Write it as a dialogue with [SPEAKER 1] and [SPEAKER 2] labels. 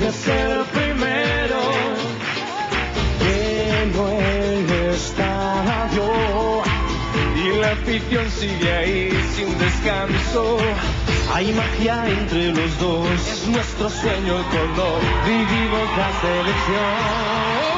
[SPEAKER 1] de ser primero. Lleno el estadio y la afición sigue ahí sin descanso. Hay magia entre los dos, es nuestro sueño el color, vivimos la selección.